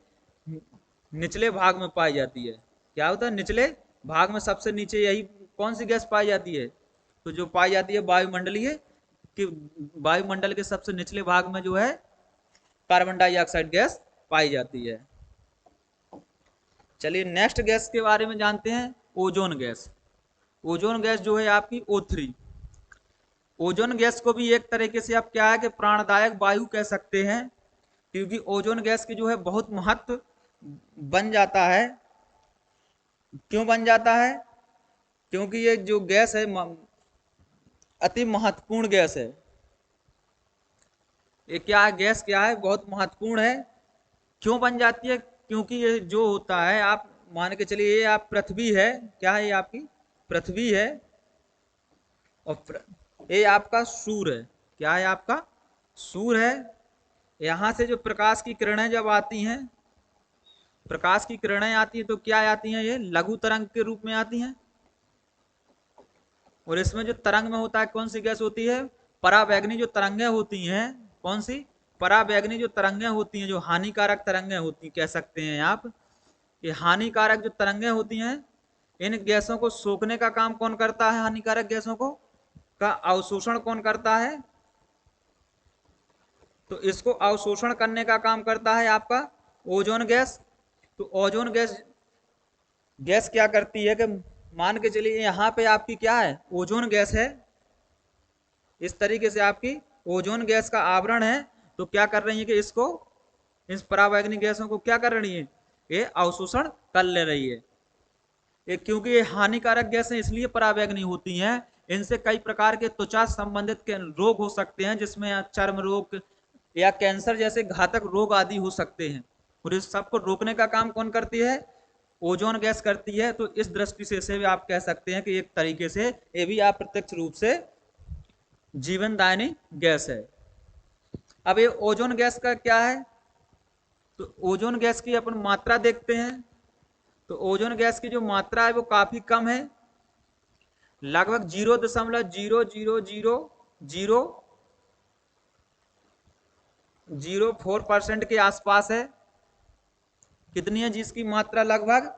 निचले भाग में पाई जाती है। क्या होता है? निचले भाग में सबसे नीचे यही कौन सी गैस पाई जाती है? तो जो पाई जाती है वायुमंडलीय कि वायुमंडल के सबसे निचले भाग में जो है कार्बन डाइऑक्साइड गैस पाई जाती है। चलिए नेक्स्ट गैस के बारे में जानते हैं, ओजोन गैस। ओजोन गैस जो है आपकी O3। ओजोन गैस को भी एक तरीके से आप क्या है कि प्राणदायक वायु कह सकते हैं, क्योंकि ओजोन गैस की जो है बहुत महत्व बन जाता है। क्यों बन जाता है? क्योंकि ये जो गैस है अति महत्वपूर्ण गैस है। ये क्या है? गैस क्या है? बहुत महत्वपूर्ण है। क्यों बन जाती है? क्योंकि ये जो होता है, आप मान के चलिए ये आप पृथ्वी है, क्या है ये आपकी पृथ्वी है, और ये आपका सूर्य है। क्या है आपका सूर्य है, यहां से जो प्रकाश की किरणें जब आती हैं, प्रकाश की किरणें आती हैं तो क्या आती हैं, ये लघु तरंग के रूप में आती हैं। और इसमें जो तरंग में होता है कौन सी गैस होती है, पराबैंगनी जो तरंगें होती हैं, कौन सी, पराबैंगनी जो तरंगें होती हैं, जो हानिकारक तरंगें होती कह सकते हैं आप, ये हानिकारक जो तरंगें होती हैं, इन गैसों को सोखने का काम कौन करता है, हानिकारक गैसों को का अवशोषण कौन करता है, तो इसको अवशोषण करने का काम करता है आपका ओजोन गैस। तो ओजोन गैस गैस क्या करती है कि मान के चलिए यहाँ पे आपकी क्या है, ओजोन गैस है, इस तरीके से आपकी ओजोन गैस का आवरण है, तो क्या कर रही है कि इसको, इस पराबैंगनी गैसों को क्या कर रही है, ये अवशोषण कर ले रही है। क्योंकि ये हानिकारक गैसें इसलिए पराबैंगनी होती हैं, इनसे कई प्रकार के त्वचा संबंधित के रोग हो सकते हैं, जिसमें चर्म रोग या कैंसर जैसे घातक रोग आदि हो सकते हैं, और इस सबको रोकने का काम कौन करती है, ओजोन गैस करती है। तो इस दृष्टि से इसे भी आप कह सकते हैं कि एक तरीके से ये भी अप्रत्यक्ष रूप से जीवनदायिनी गैस है। अब ये ओजोन गैस का क्या है, तो ओजोन गैस की अपन मात्रा देखते हैं। तो ओजोन गैस की जो मात्रा है वो काफी कम है, लगभग 0.0000004% के आसपास है। कितनी है जिसकी मात्रा, लगभग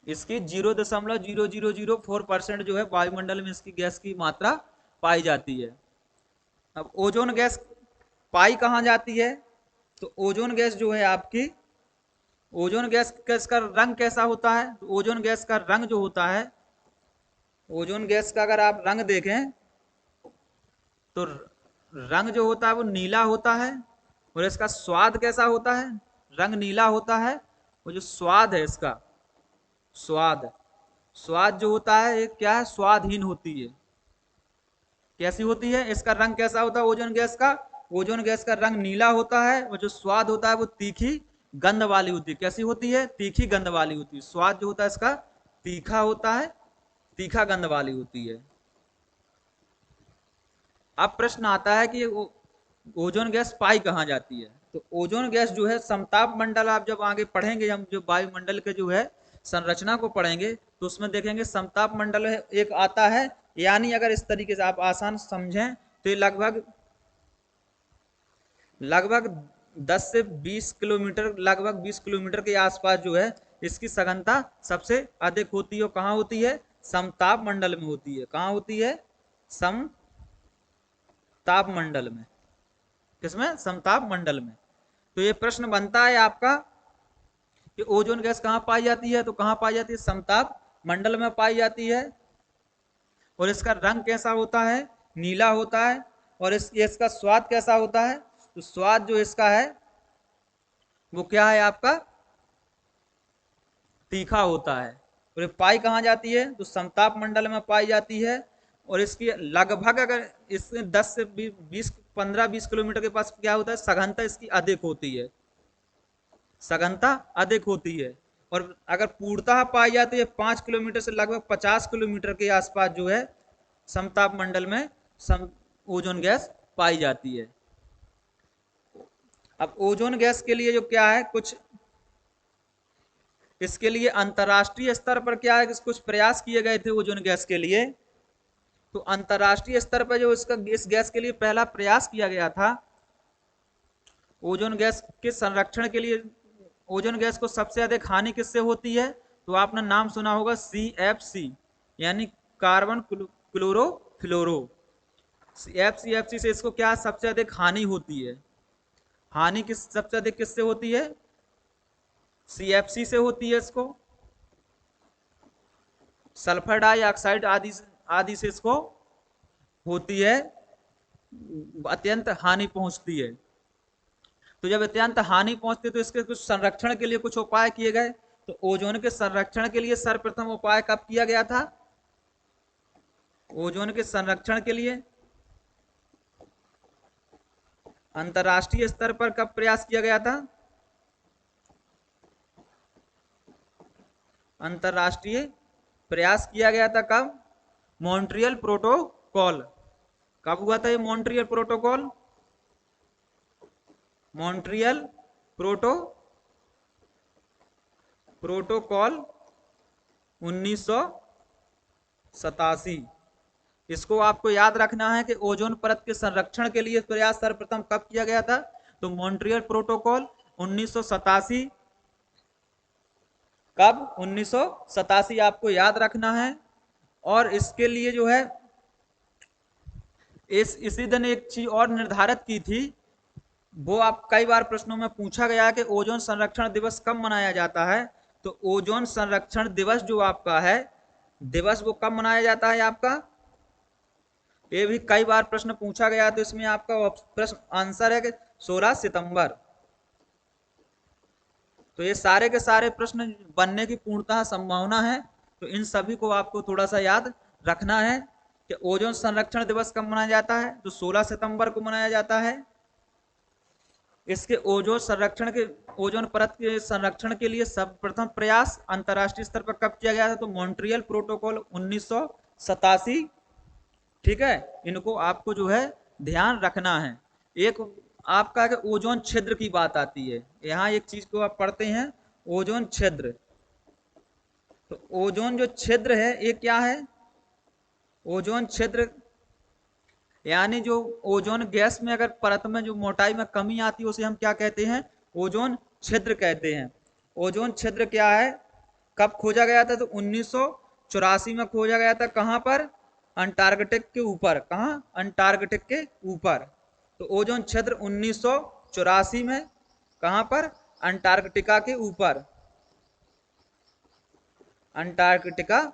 इसकी 0.00004% जो है वायुमंडल में इसकी गैस की मात्रा पाई जाती है। अब ओजोन गैस पाई कहां जाती है, तो ओजोन गैस जो है आपकी, ओजोन गैस का रंग कैसा होता है, तो ओजोन गैस का रंग जो होता है, ओजोन गैस का अगर आप रंग देखें तो रंग जो होता है वो नीला होता है। और इसका स्वाद कैसा होता है, रंग नीला होता है, वो जो स्वाद है इसका, स्वाद स्वाद जो होता है ये क्या है, स्वादहीन होती है। कैसी होती है, इसका रंग कैसा होता है ओजोन गैस का, ओजोन गैस का रंग नीला होता है, और जो स्वाद होता है वो तीखी गंध वाली होती है। कैसी होती है, तीखी गंध वाली होती है। स्वाद जो होता है इसका तीखा होता है, तीखा गंध वाली होती है। अब प्रश्न आता है कि ओजोन गैस पाई कहां जाती है, तो ओजोन गैस जो है समताप मंडल, आप जब आगे पढ़ेंगे, हम जो वायुमंडल के जो है संरचना को पढ़ेंगे तो उसमें देखेंगे समताप मंडल एक आता है। यानी अगर इस तरीके से आप आसान समझें तो ये लगभग लगभग 10 से 20 किलोमीटर, लगभग 20 किलोमीटर के आसपास जो है इसकी सघनता सबसे अधिक होती है। कहाँ होती है, समताप मंडल में होती है। कहाँ होती है, समताप मंडल में। किसमें, समताप मंडल में। तो ये प्रश्न बनता है आपका कि ओजोन गैस कहाँ पाई जाती है, तो कहाँ पाई जाती है, समताप मंडल में पाई जाती है। और इसका रंग कैसा होता है, नीला होता है। और इसका स्वाद कैसा होता है, तो स्वाद जो इसका है वो क्या है आपका, तीखा होता है। और ये पाई कहाँ जाती है, तो समताप मंडल में पाई जाती है। और इसकी लगभग अगर इससे 10 से 20 15-20 किलोमीटर के पास क्या होता है, सघनता इसकी अधिक होती है, सघनता अधिक होती है। और अगर पूर्णतः पाई जाती है 5 किलोमीटर से लगभग 50 किलोमीटर के आसपास जो है समताप मंडल में ओजोन गैस पाई जाती है। अब ओजोन गैस के लिए जो क्या है, कुछ इसके लिए अंतर्राष्ट्रीय स्तर पर क्या है, कुछ प्रयास किए गए थे ओजोन गैस के लिए। तो अंतर्राष्ट्रीय स्तर पर जो इसका इस गैस के लिए पहला प्रयास किया गया था, ओजोन गैस के संरक्षण के लिए, ओजोन गैस को सबसे अधिक हानि किससे होती है, तो आपने नाम सुना होगा CFC, यानी कार्बन क्लोरोफ्लोरो। CFC से इसको क्या सबसे अधिक हानि होती है, हानि किस सबसे अधिक किससे होती है, CFC से होती है। इसको सल्फर डाइऑक्साइड आदि से इसको होती है, अत्यंत हानि पहुंचती है। तो जब अत्यंत हानि पहुंचती है तो इसके कुछ संरक्षण के लिए कुछ उपाय किए गए। तो ओजोन के संरक्षण के लिए सर्वप्रथम उपाय कब किया गया था, ओजोन के संरक्षण के लिए अंतरराष्ट्रीय स्तर पर कब प्रयास किया गया था, अंतरराष्ट्रीय प्रयास किया गया था कब, मॉन्ट्रियल प्रोटोकॉल। कब हुआ था ये मॉन्ट्रियल प्रोटोकॉल? Montreal protocol 1987। इसको आपको याद रखना है कि ओजोन परत के संरक्षण के लिए प्रयास सर्वप्रथम कब किया गया था? तो मॉन्ट्रियल प्रोटोकॉल 1987। कब? 1987 आपको याद रखना है। और इसके लिए जो है इसी दिन एक चीज और निर्धारित की थी, वो आप कई बार प्रश्नों में पूछा गया है कि ओजोन संरक्षण दिवस कब मनाया जाता है। तो ओजोन संरक्षण दिवस जो आपका है दिवस, वो कब मनाया जाता है आपका? ये भी कई बार प्रश्न पूछा गया, तो इसमें आपका प्रश्न आंसर है कि 16 सितंबर। तो ये सारे के सारे प्रश्न बनने की पूर्णतः संभावना है। तो इन सभी को आपको थोड़ा सा याद रखना है कि ओजोन संरक्षण दिवस कब मनाया जाता है? तो 16 सितंबर को मनाया जाता है। इसके ओजोन परत के संरक्षण के लिए सर्वप्रथम प्रयास अंतरराष्ट्रीय स्तर पर कब किया गया था? तो मॉन्ट्रियल प्रोटोकॉल 1987। ठीक है, इनको आपको जो है ध्यान रखना है। एक आपका ओजोन छिद्र की बात आती है, यहाँ एक चीज को आप पढ़ते हैं, ओजोन छिद्र। तो ओजोन जो छिद्र है ये क्या है? ओजोन छिद्र यानी जो ओजोन गैस में अगर परत में जो मोटाई में कमी आती है उसे हम क्या कहते हैं? ओजोन छिद्र कहते हैं। ओजोन छिद्र क्या है, कब खोजा गया था? तो 1984 में खोजा गया था। कहां पर? अंटार्कटिक के ऊपर। कहां? अंटार्कटिक के ऊपर। तो ओजोन छिद्र 1984 में कहां पर? अंटार्कटिका के ऊपर। अंटार्कटिका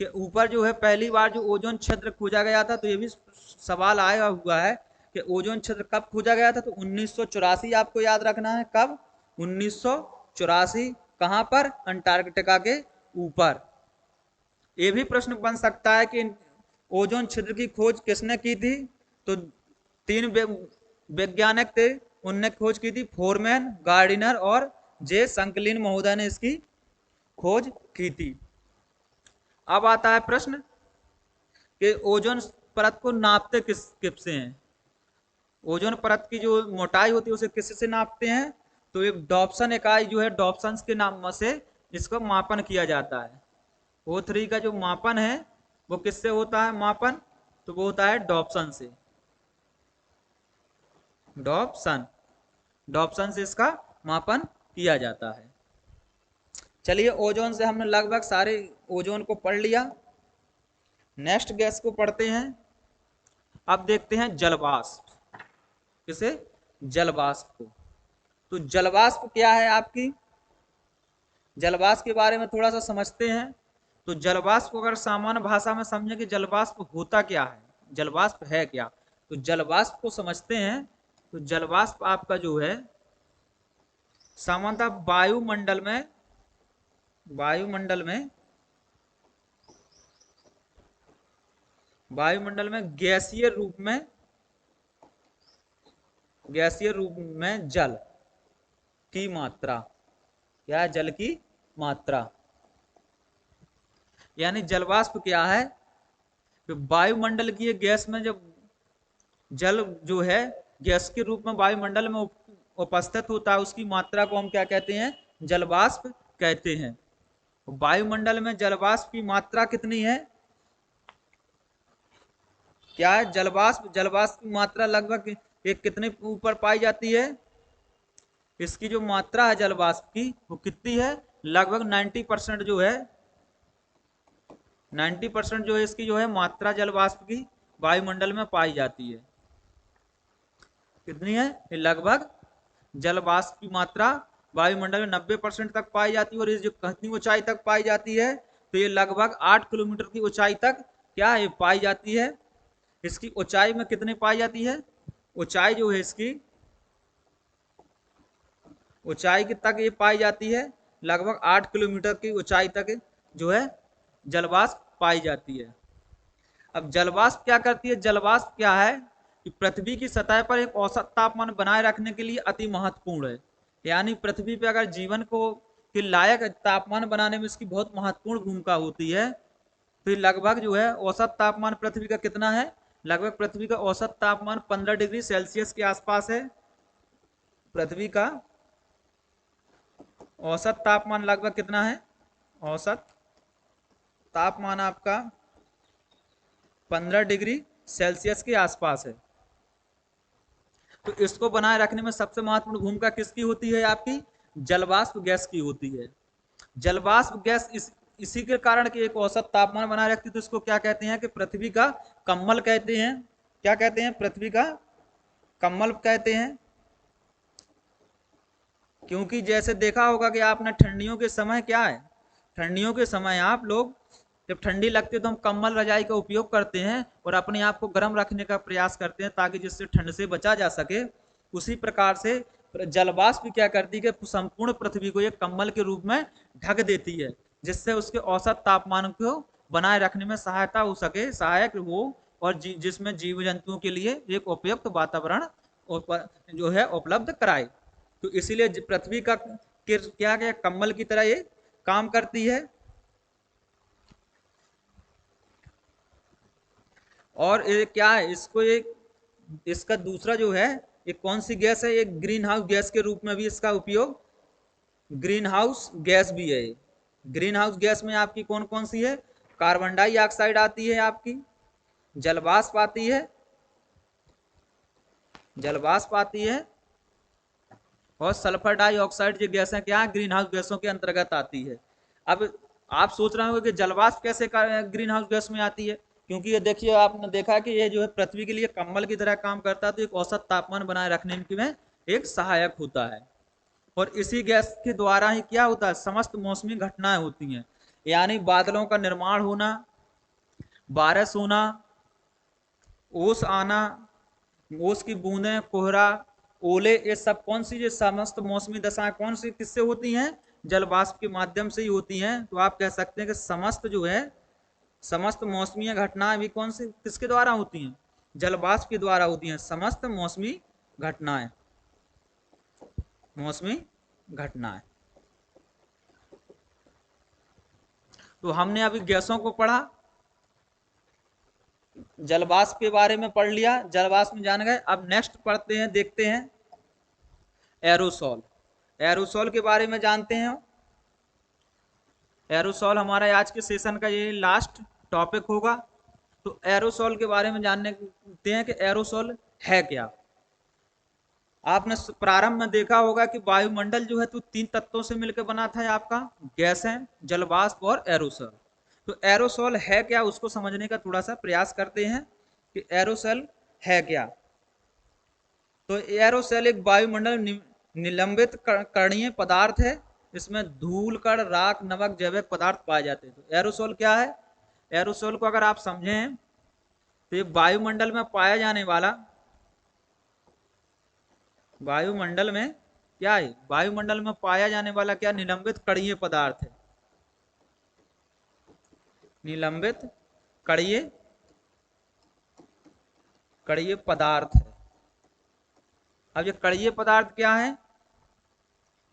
के ऊपर जो है पहली बार जो ओजोन छिद्र खोजा गया था। तो ये भी सवाल आया हुआ है कि ओजोन छिद्र कब खोजा गया था? तो 1984 आपको याद रखना है। कब? 1984। कहां पर? अंटार्कटिका के ऊपर। ये भी प्रश्न बन सकता है कि ओजोन छिद्र की खोज किसने की थी? तो 3 वैज्ञानिक थे, उनने खोज की थी, फोरमैन, गार्डिनर और जे संकलिन महोदय ने इसकी खोज की थी। अब आता है प्रश्न कि ओजोन परत को नापते किससे हैं? ओजोन परत की जो मोटाई होती है उसे किससे नापते हैं? तो एक डॉप्सन इकाई जो है, डॉप्सन के नाम से इसको मापन किया जाता है। O3 का जो मापन है वो किससे होता है मापन? तो वो होता है डॉप्सन से। डॉप्सन से इसका मापन किया जाता है। चलिए, ओजोन से हमने लगभग सारे ओजोन को पढ़ लिया। नेक्स्ट गैस को पढ़ते हैं। अब देखते हैं जलवाष्प। किसे? जलवाष्प को। तो जलवाष्प क्या है आपकी? जलवाष्प के बारे में थोड़ा सा समझते हैं। तो जलवाष्प को अगर सामान्य भाषा में समझें कि जलवाष्प होता क्या है, जलवाष्प है क्या, तो जलवाष्प को समझते हैं। तो जलवाष्प आपका जो है सामान्यतः वायुमंडल में गैसीय रूप में जल की मात्रा, क्या? जल की मात्रा। यानी जलवाष्प क्या है? तो वायुमंडल की गैस में जब जल जो है गैस के रूप में वायुमंडल में उपस्थित होता है, उसकी मात्रा को हम क्या कहते हैं? जलवाष्प कहते हैं। वायुमंडल में जलवाष्प की मात्रा कितनी है? क्या है? जलवाष्प की मात्रा लगभग एक कितने ऊपर पाई जाती है? इसकी जो मात्रा है जलवाष्प की वो कितनी है? लगभग 90% जो है 90% जो है इसकी जो है मात्रा जलवाष्प की वायुमंडल में पाई जाती है। कितनी है? लगभग जलवाष्प की मात्रा वायुमंडल में 90% तक पाई जाती है। और ये जो कितनी ऊंचाई तक पाई जाती है? तो ये लगभग 8 किलोमीटर की ऊंचाई तक क्या है पाई जाती है। इसकी ऊंचाई में कितनी पाई जाती है? ऊंचाई जो है इसकी ऊंचाई की तक ये पाई जाती है, लगभग 8 किलोमीटर की ऊंचाई तक जो है जलवाष्प पाई जाती है। अब जलवाष्प क्या करती है? जलवाष्प क्या है कि पृथ्वी की सतह पर एक औसत तापमान बनाए रखने के लिए अति महत्वपूर्ण है। यानी पृथ्वी पर अगर जीवन को के लायक तापमान बनाने में इसकी बहुत महत्वपूर्ण भूमिका होती है। तो ये लगभग जो है औसत तापमान पृथ्वी का कितना है, लगभग पृथ्वी का औसत तापमान 15 डिग्री सेल्सियस के आसपास है। पृथ्वी का औसत तापमान लगभग कितना है, औसत तापमान आपका 15 डिग्री सेल्सियस के आसपास है। तो इसको बनाए रखने में सबसे महत्वपूर्ण भूमिका किसकी होती है, आपकी जलवाष्प गैस की होती है। जलवाष्प गैस इसी के कारण कि एक औसत तापमान बनाए रखती है, तो इसको क्या कहते हैं कि पृथ्वी का कम्बल कहते हैं। क्या कहते हैं, पृथ्वी का कम्बल कहते हैं। क्योंकि जैसे देखा होगा कि आपने ठंडियों के समय क्या है, ठंडियों के समय आप लोग जब ठंडी लगती है तो हम कम्बल रजाई का उपयोग करते हैं और अपने आप को गर्म रखने का प्रयास करते हैं ताकि जिससे ठंड से बचा जा सके। उसी प्रकार से जलवाष्प भी क्या करती है कि संपूर्ण पृथ्वी को एक कम्बल के रूप में ढक देती है, जिससे उसके औसत तापमान को बनाए रखने में सहायता हो सके, सहायक हो, और जिसमें जीव जंतुओं के लिए एक उपयुक्त वातावरण जो है उपलब्ध कराए। तो इसीलिए पृथ्वी का क्या क्या कम्बल की तरह ये काम करती है। और ये क्या है, इसको एक इसका दूसरा जो है, ये कौन सी गैस है, एक ग्रीन हाउस गैस के रूप में भी इसका उपयोग, ग्रीन हाउस गैस भी है। ग्रीन हाउस गैस में आपकी कौन कौन सी है, कार्बन डाइऑक्साइड आती है, आपकी जलवाष्प आती है, जलवाष्प आती है, और सल्फर डाइऑक्साइड जो गैसें क्या है ग्रीन हाउस गैसों के अंतर्गत आती है। अब आप सोच रहे होंगे कि जलवाष्प कैसे ग्रीन हाउस गैस में आती है, क्योंकि ये देखिए आपने देखा कि ये जो है पृथ्वी के लिए कम्बल की तरह काम करता है, तो एक औसत तापमान बनाए रखने में एक सहायक होता है। और इसी गैस के द्वारा ही क्या होता है, समस्त मौसमी घटनाएं होती हैं, यानी बादलों का निर्माण होना, बारिश होना, ओस आना, ओस की बूंदें, कोहरा, ओले, ये सब कौन सी, ये समस्त मौसमी दशाएं कौन सी किससे होती हैं, जलवाष्प के माध्यम से ही होती हैं। तो आप कह सकते हैं कि समस्त जो है, समस्त मौसमी घटनाएं भी कौन सी किसके द्वारा होती हैं, जलवाष्प के द्वारा होती हैं, समस्त मौसमी घटनाएं, मौसमी घटनाएं। तो हमने अभी गैसों को पढ़ा, जलवाष्प के बारे में पढ़ लिया, जलवाष्प में जान गए। अब नेक्स्ट पढ़ते हैं, देखते हैं एरोसॉल। एरोसॉल के बारे में जानते हैं। एरोसॉल हमारा आज के सेशन का ये लास्ट टॉपिक होगा। तो एरोसॉल के बारे में जानते हैं कि एरोसॉल है क्या। आपने प्रारंभ में देखा होगा कि वायुमंडल जो है तो 3 तत्वों से मिलकर बना था आपका, गैस है, जलवाष्प और एरोसॉल। तो एरोसॉल है क्या, उसको समझने का थोड़ा सा प्रयास करते हैं कि एरोसॉल है क्या। तो एरोसॉल एक वायुमंडल निलंबित कणीय पदार्थ है, इसमें धूल, कण, राख, नमक, जैविक पदार्थ पाए जाते हैं। तो एरोसॉल क्या है, एरोसॉल को अगर आप समझें तो ये वायुमंडल में पाया जाने वाला, वायुमंडल में क्या है, वायुमंडल में पाया जाने वाला क्या, निलंबित कणीय पदार्थ है, निलंबित कणीय कणीय पदार्थ है। अब ये कणीय पदार्थ क्या है,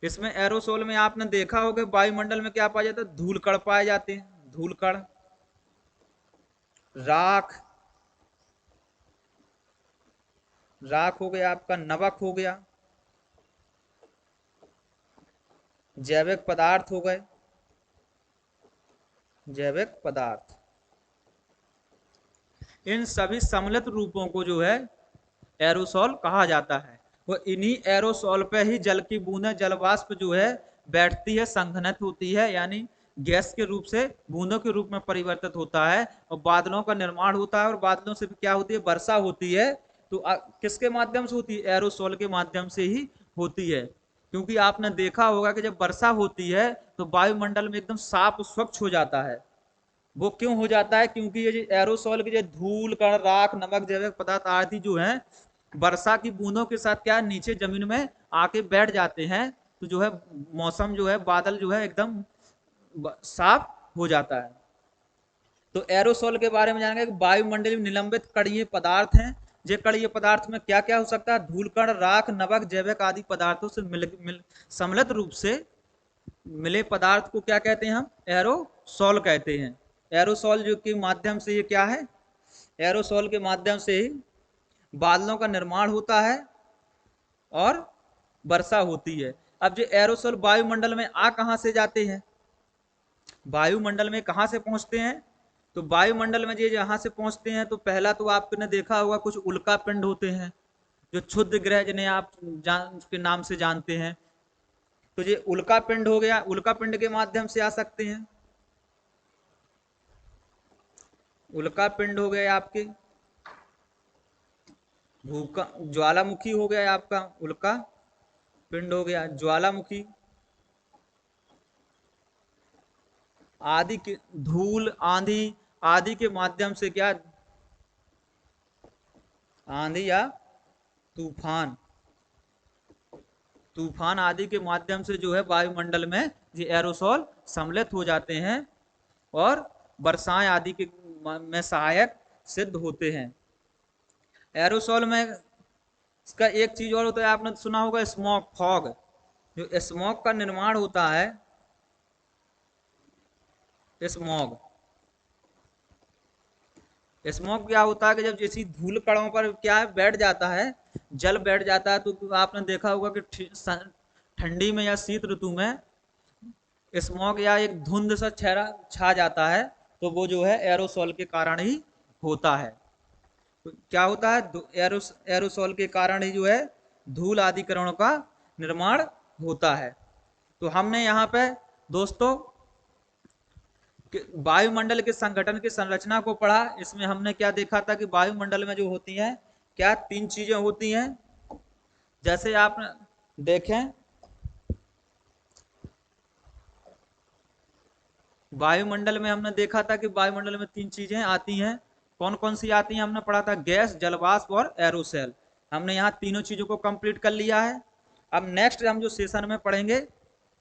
इसमें एरोसोल में आपने देखा होगा वायुमंडल में क्या पाया जाता है, धूल कण पाए जाते हैं, धूल कण, राख, राख हो गया आपका, नमक हो गया, जैविक पदार्थ हो गए, जैविक पदार्थ। इन सभी सम्मिलित रूपों को जो है एरोसॉल कहा जाता है। वो इन्हीं एरोसॉल पे ही जल की बूंदें, जलवाष्प जो है बैठती है, संघनित होती है, यानी गैस के रूप से बूंदों के रूप में परिवर्तित होता है, और बादलों का निर्माण होता है, और बादलों से क्या होती है, वर्षा होती है। तो किसके माध्यम से होती है, एरोसॉल के माध्यम से ही होती है। क्योंकि आपने देखा होगा कि जब वर्षा होती है तो वायुमंडल में एकदम साफ स्वच्छ हो जाता है। वो क्यों हो जाता है, क्योंकि ये जो एरोसॉल के जो धूल, कण, राख, नमक, जैविक पदार्थ आदि जो है वर्षा की बूंदों के साथ क्या नीचे जमीन में आके बैठ जाते हैं, तो जो है मौसम जो है, बादल जो है एकदम साफ हो जाता है। तो एरोसॉल के बारे में जानेंगे कि वायुमंडलीय निलंबित कणीय पदार्थ हैं। ये कणीय पदार्थ में क्या क्या हो सकता है, धूल, कण, राख, नमक, जैविक आदि पदार्थों से सम्मिलित रूप से मिले पदार्थ को क्या कहते हैं, हम एरोसॉल कहते हैं, एरोसोल जो के माध्यम से, ये क्या है, एरोसोल के माध्यम से ही बादलों का निर्माण होता है और वर्षा होती है। अब जो एरोसोल वायुमंडल में आ कहां से जाते हैं, वायुमंडल में कहां से पहुंचते हैं, तो वायुमंडल में ये जहां से पहुंचते हैं, तो पहला तो आपने देखा होगा कुछ उल्का पिंड होते हैं, जो क्षुद्र ग्रह जिन्हें आप के नाम से जानते हैं। तो ये उल्का पिंड हो गया, उल्का पिंड के माध्यम से आ सकते हैं। उल्का पिंड हो गए आपके, भूका ज्वालामुखी हो गया आपका, उल्का पिंड हो गया, ज्वालामुखी आदि के, धूल आंधी आदि के माध्यम से क्या, आंधी या तूफान, तूफान आदि के माध्यम से जो है वायुमंडल में ये एरोसोल सम्मिलित हो जाते हैं और वर्षाएं आदि के में सहायक सिद्ध होते हैं। एरोसोल में इसका एक चीज और होता है, आपने सुना होगा स्मोक फॉग, जो स्मोक का निर्माण होता है, स्मोक, स्मोक क्या होता है कि जब जैसी धूल कणों पर क्या है बैठ जाता है, जल बैठ जाता है, तो आपने देखा होगा कि ठंडी में या शीत ऋतु में स्मोक या एक धुंध सा चेहरा छा जाता है, तो वो जो है एरोसोल के कारण ही होता है। तो क्या होता है, एरोसोल के कारण ही जो है धूल आदि कणों का निर्माण होता है। तो हमने यहाँ पे दोस्तों वायुमंडल के संगठन की संरचना को पढ़ा। इसमें हमने क्या देखा था कि वायुमंडल में जो होती है क्या, तीन चीजें होती हैं। जैसे आप देखें, वायुमंडल में हमने देखा था कि वायुमंडल में तीन चीजें आती हैं। कौन कौन सी आती हैं, हमने पढ़ा था गैस, जलवाष्प और एरोसेल। हमने यहाँ तीनों चीजों को कंप्लीट कर लिया है। अब नेक्स्ट हम जो सेशन में पढ़ेंगे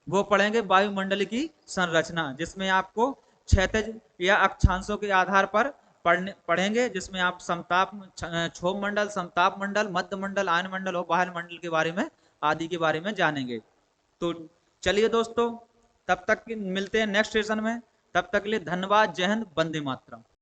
वो पढ़ेंगे वायुमंडल की संरचना, जिसमें आपको क्षैतिज या अक्षांशों के आधार पर पढ़ेंगे, जिसमें आप समताप, क्षोभ मंडल, समताप मंडल, मध्य मंडल, आयन मंडल और बाह्य मंडल के बारे में आदि के बारे में जानेंगे। तो चलिए दोस्तों, तब तक मिलते हैं नेक्स्ट सेशन में। तब तक के लिए धन्यवाद। जय हिंद, वंदे मातरम।